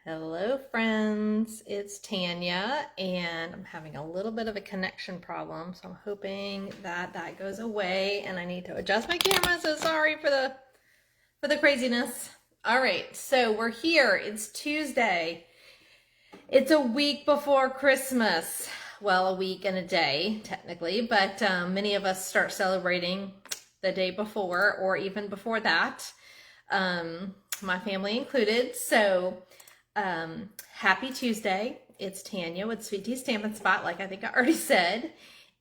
Hello friends, it's Tanya and I'm having a little bit of a connection problem, so I'm hoping that goes away and I need to adjust my camera, so sorry for the craziness. All right, so we're here. It's Tuesday. It's a week before Christmas. Well, a week and a day technically, but many of us start celebrating the day before or even before that. My family included. So happy Tuesday. It's Tanya with Sweet Tea Stampin' Spot, like I think I already said.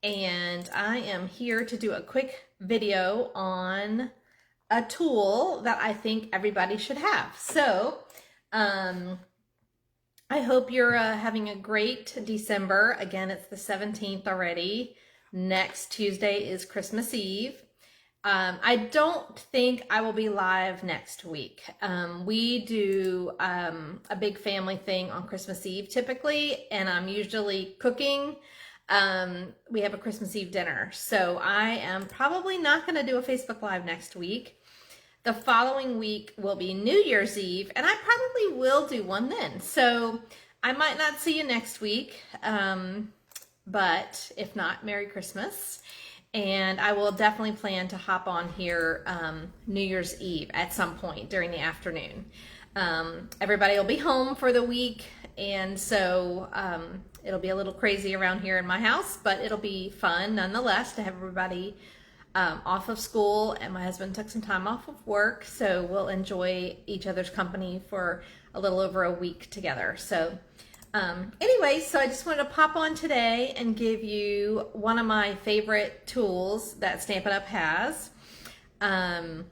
And I am here to do a quick video on a tool that I think everybody should have. So I hope you're having a great December. Again, it's the 17th already. Next Tuesday is Christmas Eve. I don't think I will be live next week. We do a big family thing on Christmas Eve typically, and I'm usually cooking. We have a Christmas Eve dinner, so I am probably not going to do a Facebook Live next week. The following week will be New Year's Eve, and I probably will do one then. So I might not see you next week, but if not, Merry Christmas. And I will definitely plan to hop on here New Year's Eve at some point during the afternoon. Everybody will be home for the week, and so it'll be a little crazy around here in my house, but it'll be fun nonetheless to have everybody off of school, and my husband took some time off of work, so we'll enjoy each other's company for a little over a week together. So anyway, so I just wanted to pop on today and give you one of my favorite tools that Stampin' Up! Has. And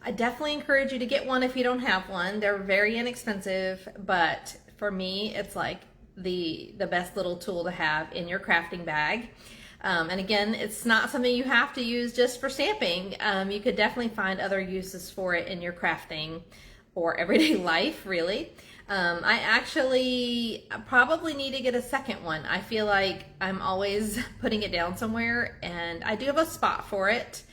I definitely encourage you to get one if you don't have one. They're very inexpensive, but for me, it's like the best little tool to have in your crafting bag. And again, it's not something you have to use just for stamping. You could definitely find other uses for it in your crafting or everyday life, really. I actually probably need to get a second one. I feel like I'm always putting it down somewhere, and I do have a spot for it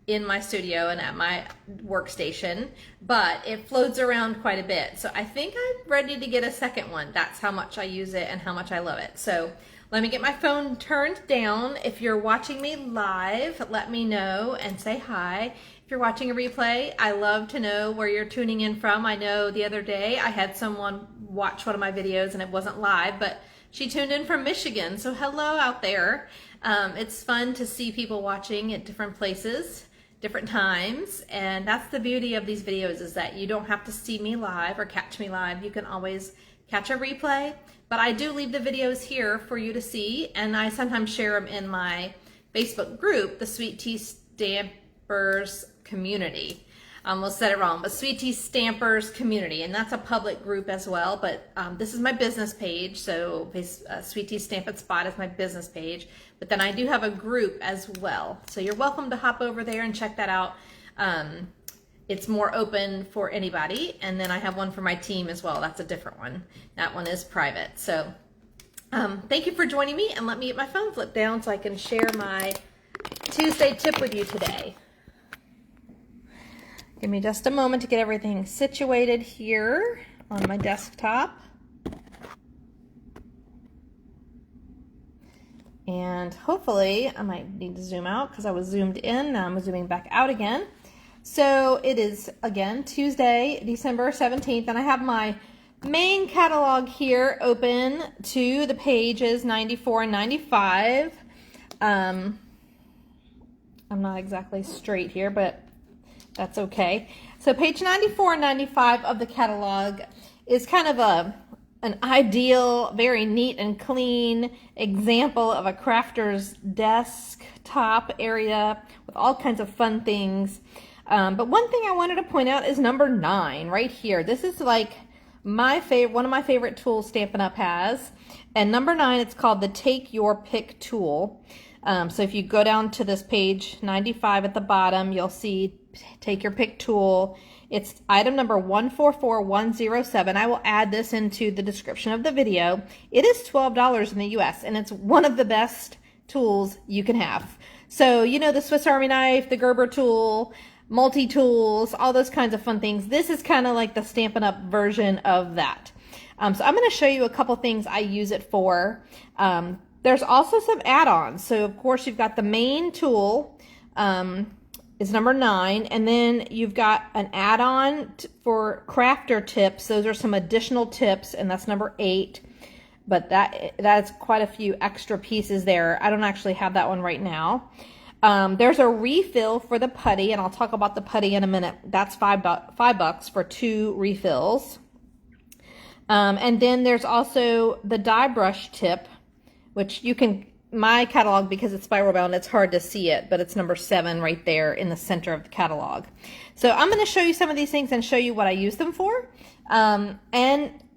in my studio and at my workstation, but it floats around quite a bit. So I think I'm ready to get a second one. That's how much I use it and how much I love it. So let me get my phone turned down. If you're watching me live, let me know and say hi. If you're watching a replay, I love to know where you're tuning in from. I know the other day I had someone watch one of my videos and it wasn't live, but she tuned in from Michigan. So hello out there. It's fun to see people watching at different places, different times. And that's the beauty of these videos, is that you don't have to see me live or catch me live. You can always catch a replay. But I do leave the videos here for you to see, and I sometimes share them in my Facebook group, the Sweet Tea Stampers Community. I almost said it wrong, but Sweet Tea Stampers Community, and that's a public group as well. But this is my business page, so Sweet Tea Stampin' Spot is my business page. But then I do have a group as well, so you're welcome to hop over there and check that out. It's more open for anybody, and then I have one for my team as well. That's a different one. That one is private. So thank you for joining me, and let me get my phone flipped down so I can share my Tuesday tip with you today. Give me just a moment to get everything situated here on my desktop. And hopefully, I might need to zoom out because I was zoomed in. Now I'm zooming back out again. So it is, again, Tuesday, December 17th, and I have my main catalog here open to the pages 94 and 95. I'm not exactly straight here, but that's okay. So page 94 and 95 of the catalog is kind of an ideal, very neat and clean example of a crafter's desktop area with all kinds of fun things. But one thing I wanted to point out is number 9 right here. This is like one of my favorite tools Stampin' Up! Has. And number 9, it's called the Take Your Pick tool. So if you go down to this page 95 at the bottom, you'll see Take Your Pick tool. It's item number 144107. I will add this into the description of the video. It is $12 in the US, and it's one of the best tools you can have. So, you know, the Swiss Army knife, the Gerber tool, multi-tools, all those kinds of fun things. This is kind of like the Stampin' Up! Version of that. So I'm going to show you a couple things I use it for. There's also some add-ons. So of course you've got the main tool, is number 9, and then you've got an add-on for crafter tips. Those are some additional tips, and that's number 8. But that's quite a few extra pieces there. I don't actually have that one right now. There's a refill for the putty, and I'll talk about the putty in a minute. That's $5 for 2 refills. And then there's also the die brush tip, which you can, my catalog, because it's spiral bound, it's hard to see it, but it's number 7 right there in the center of the catalog. So I'm going to show you some of these things and show you what I use them for. And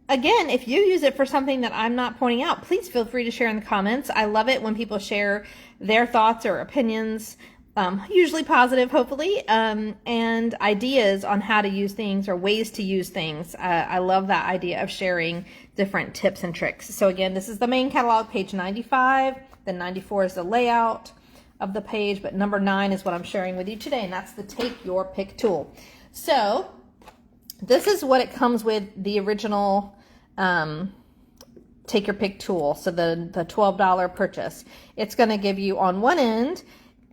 again, if you use it for something that I'm not pointing out, please feel free to share in the comments. I love it when people share their thoughts or opinions, usually positive, hopefully, and ideas on how to use things or ways to use things. I love that idea of sharing different tips and tricks. So again, this is the main catalog, page 95. Then 94 is the layout of the page, but number 9 is what I'm sharing with you today, and that's the Take Your Pick tool. So this is what it comes with, the original Take Your Pick tool. So the $12 purchase. It's going to give you on one end,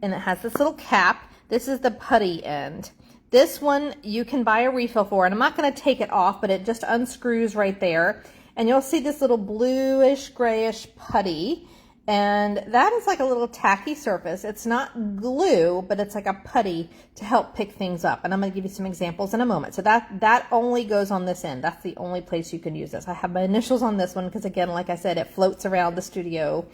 and it has this little cap. This is the putty end. This one you can buy a refill for, and I'm not going to take it off, but it just unscrews right there. And you'll see this little bluish, grayish putty. And that is like a little tacky surface. It's not glue, but it's like a putty to help pick things up. And I'm going to give you some examples in a moment. So that only goes on this end. That's the only place you can use this. I have my initials on this one because, again, like I said, it floats around the studio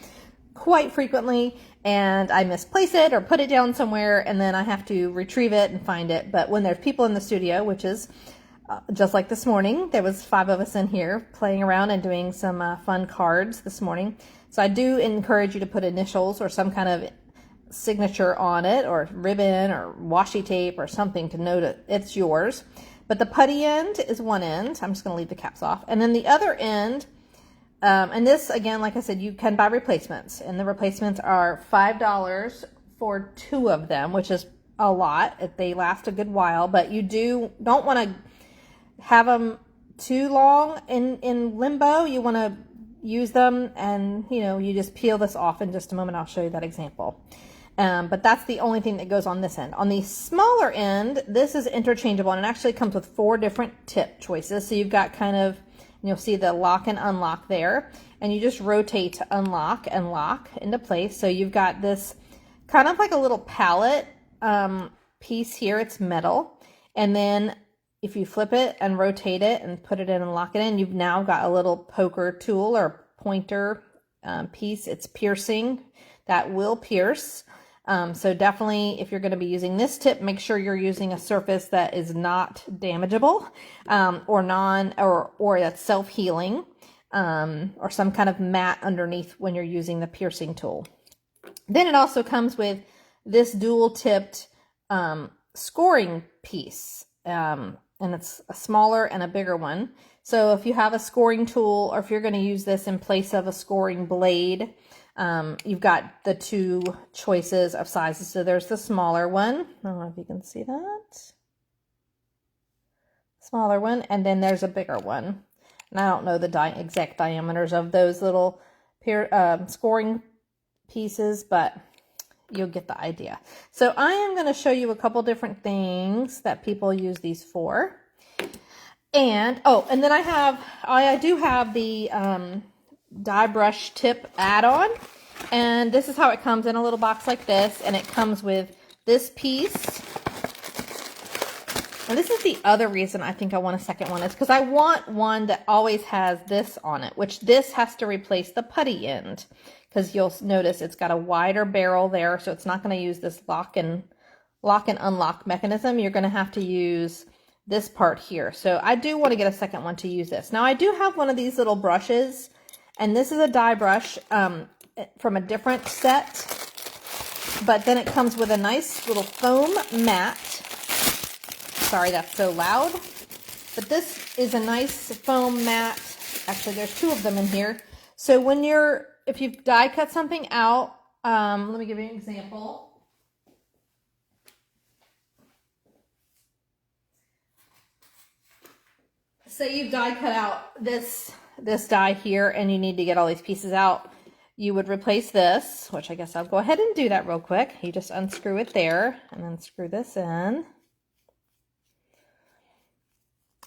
quite frequently, and I misplace it or put it down somewhere, and then I have to retrieve it and find it. But when there's people in the studio, which is just like this morning, there was 5 of us in here playing around and doing some fun cards this morning. So I do encourage you to put initials or some kind of signature on it, or ribbon or washi tape or something to know that it's yours. But the putty end is one end. I'm just going to leave the caps off. And then the other end, and this, again, like I said, you can buy replacements. And the replacements are $5 for 2 of them, which is a lot. They last a good while, but you don't want to have them too long in limbo. You want to use them, and you just peel this off in just a moment. I'll show you that example. But that's the only thing that goes on this end. On the smaller end, this is interchangeable, and it actually comes with 4 different tip choices. So you've got kind of, you'll see the lock and unlock there, and you just rotate to unlock and lock into place. So you've got this kind of like a little palette piece here. It's metal, and then if you flip it and rotate it and put it in and lock it in, you've now got a little poker tool or pointer piece. It's piercing. That will pierce. So definitely, if you're going to be using this tip, make sure you're using a surface that is not damageable, or that's self-healing, or some kind of mat underneath when you're using the piercing tool. Then it also comes with this dual-tipped scoring piece. And it's a smaller and a bigger one. So if you have a scoring tool, or if you're going to use this in place of a scoring blade, you've got the 2 choices of sizes. So there's the smaller one. I don't know if you can see that. Smaller one. And then there's a bigger one. And I don't know the exact diameters of those little scoring pieces, but you'll get the idea. So I am going to show you a couple different things that people use these for. And then I do have the die brush tip add-on, and this is how it comes in a little box like this, and it comes with this piece. And this is the other reason I think I want a second one, is because I want one that always has this on it, which this has to replace the putty end. Because you'll notice it's got a wider barrel there, so it's not going to use this lock and unlock mechanism. You're going to have to use this part here. So I do want to get a second one to use this. Now I do have one of these little brushes, and this is a die brush from a different set, but then it comes with a nice little foam mat. Sorry, that's so loud. But this is a nice foam mat. Actually, there's 2 of them in here. So if you've die cut something out, let me give you an example. say you've die cut out this die here and you need to get all these pieces out, you would replace this, which I guess I'll go ahead and do that real quick. You just unscrew it there and then screw this in.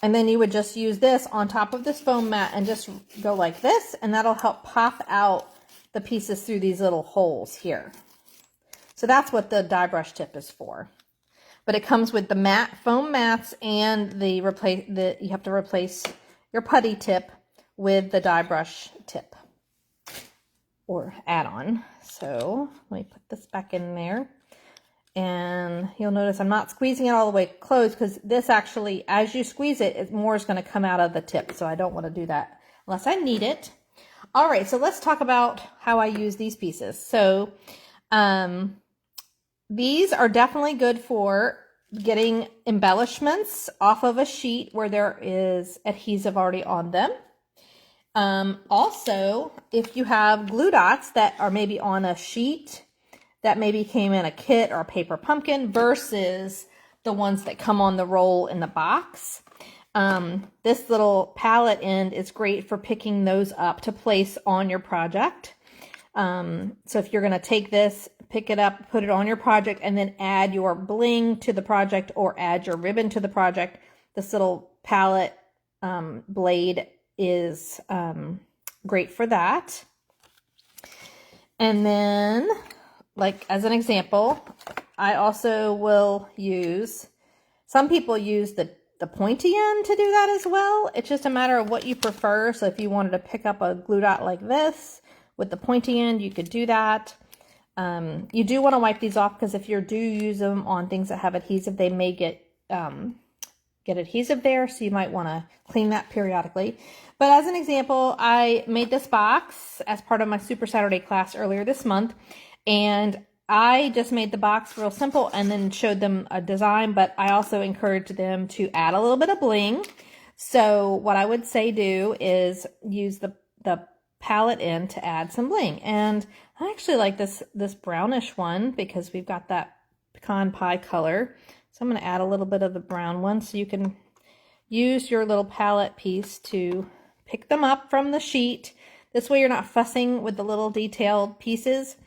And then you would just use this on top of this foam mat and just go like this, and that'll help pop out the pieces through these little holes here. So that's what the die brush tip is for. But it comes with the foam mats and you have to replace your putty tip with the die brush tip or add-on. So let me put this back in there. And you'll notice I'm not squeezing it all the way closed because this actually, as you squeeze it, more is going to come out of the tip. So I don't want to do that unless I need it. All right, so let's talk about how I use these pieces. So these are definitely good for getting embellishments off of a sheet where there is adhesive already on them. Also, if you have glue dots that are maybe on a sheet that maybe came in a kit or a paper pumpkin versus the ones that come on the roll in the box, this little palette end is great for picking those up to place on your project. So if you're going to take this, pick it up, put it on your project, and then add your bling to the project or add your ribbon to the project, this little palette blade is great for that. And then, like as an example, I also will use, some people use the pointy end to do that as well. It's just a matter of what you prefer. So if you wanted to pick up a glue dot like this with the pointy end, you could do that. You do want to wipe these off because if you do use them on things that have adhesive, they may get adhesive there. So you might want to clean that periodically. But as an example, I made this box as part of my Super Saturday class earlier this month. And I just made the box real simple and then showed them a design, but I also encouraged them to add a little bit of bling. So what I would say do is use the palette end to add some bling. And I actually like this brownish one because we've got that pecan pie color. So I'm going to add a little bit of the brown one so you can use your little palette piece to pick them up from the sheet. This way you're not fussing with the little detailed pieces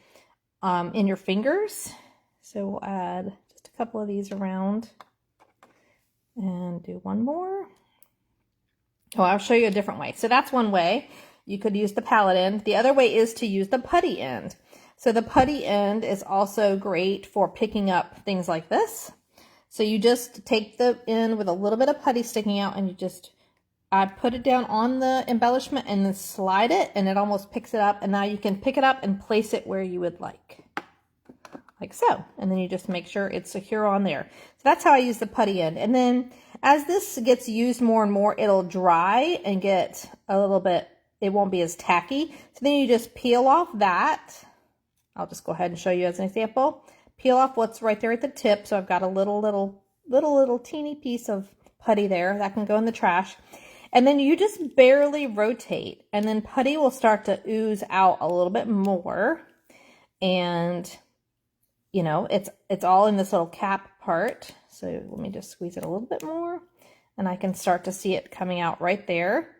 in your fingers. So we'll add just a couple of these around and do one more. Oh, I'll show you a different way. So that's one way. You could use the palette end. The other way is to use the putty end. So the putty end is also great for picking up things like this. So you just take the end with a little bit of putty sticking out and I put it down on the embellishment and then slide it and it almost picks it up. And now you can pick it up and place it where you would like so. And then you just make sure it's secure on there. So that's how I use the putty end. And then as this gets used more and more, it'll dry and get a little bit, it won't be as tacky. So then you just peel off that. I'll just go ahead and show you as an example. Peel off what's right there at the tip. So I've got a little teeny piece of putty there that can go in the trash. And then you just barely rotate and then putty will start to ooze out a little bit more. And you know, it's all in this little cap part. So let me just squeeze it a little bit more and I can start to see it coming out right there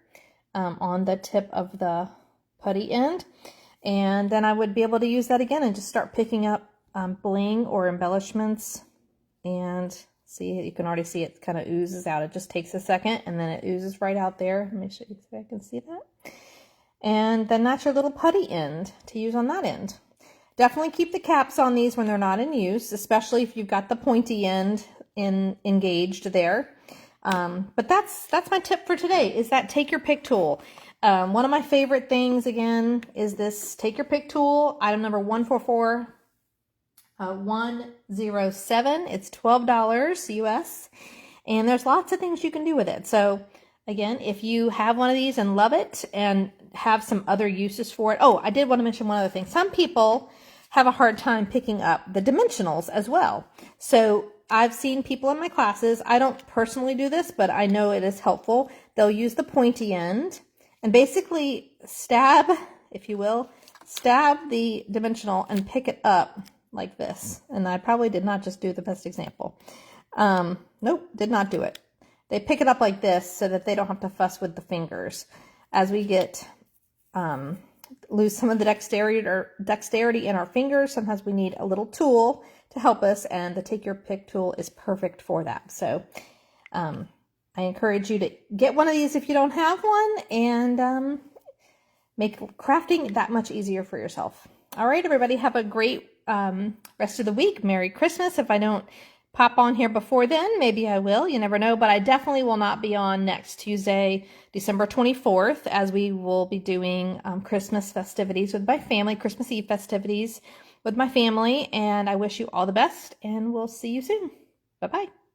on the tip of the putty end. And then I would be able to use that again and just start picking up bling or embellishments. And see, you can already see it kind of oozes out. It just takes a second and then it oozes right out there. Let me show you so I can see that. And then that's your little putty end to use on that end. Definitely keep the caps on these when they're not in use, especially if you've got the pointy end engaged there. But that's my tip for today, is that take your pick tool. One of my favorite things, again, is this take your pick tool, item number 144107. It's $12 US, and there's lots of things you can do with it. So again, if you have one of these and love it and have some other uses for it. Oh, I did want to mention one other thing. Some people have a hard time picking up the dimensionals as well. So I've seen people in my classes, I don't personally do this, but I know it is helpful. They'll use the pointy end and basically stab, if you will, stab the dimensional and pick it up like this. And I probably did not just do the best example. Nope, did not do it. they pick it up like this so that they don't have to fuss with the fingers. As we get lose some of the dexterity in our fingers, sometimes we need a little tool to help us, and the Take Your Pick tool is perfect for that. So I encourage you to get one of these if you don't have one, and make crafting that much easier for yourself. All right, everybody, have a great rest of the week. Merry Christmas. If I don't pop on here before then, maybe I will. You never know, but I definitely will not be on next Tuesday, December 24th, as we will be doing Christmas festivities with my family, Christmas Eve festivities with my family, and I wish you all the best, and we'll see you soon. Bye-bye.